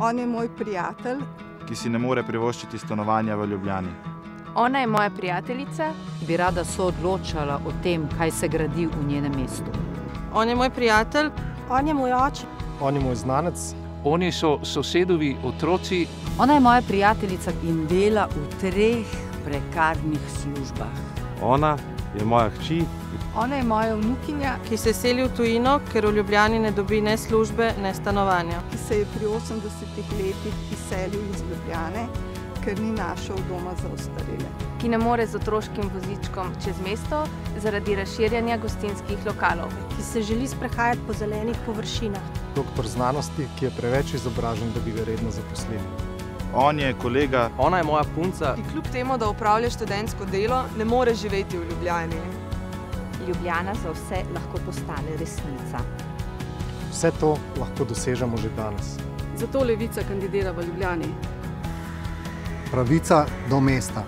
On je moj prijatelj, ki si ne more privoščiti stanovanja v Ljubljani. Ona je moja prijateljica, bi rada soodločala o tem, kaj se gradi v njenem mestu. On je moj prijatelj. On je moj oče. On je moj znanec. Oni so sosedovi otroci. Ona je moja prijateljica in dela v 3 prekarnih službah. Ona je moja hči. ona je moja vnukinja, ki se seli v tujino, ker v Ljubljani ne dobi ne službe, ne stanovanja. ki se je pri 80 letih izselil iz Ljubljane, ker ni našel doma za ostarele. ki ne more z otroškim vozičkom čez mesto zaradi razširjanja gostinskih lokalov. Ki se želi sprehajati po zelenih površinah. Doktor znanosti, ki je preveč izobražen, da bi ga redno zaposlili. On je kolega. Ona je moja punca, ki kljub temu, da opravlja študentsko delo, ne more živeti v Ljubljani. Ljubljana za vse lahko postane resnica. Vse to lahko dosežemo že danes. Zato Levica kandidira v Ljubljani. Pravica do mesta.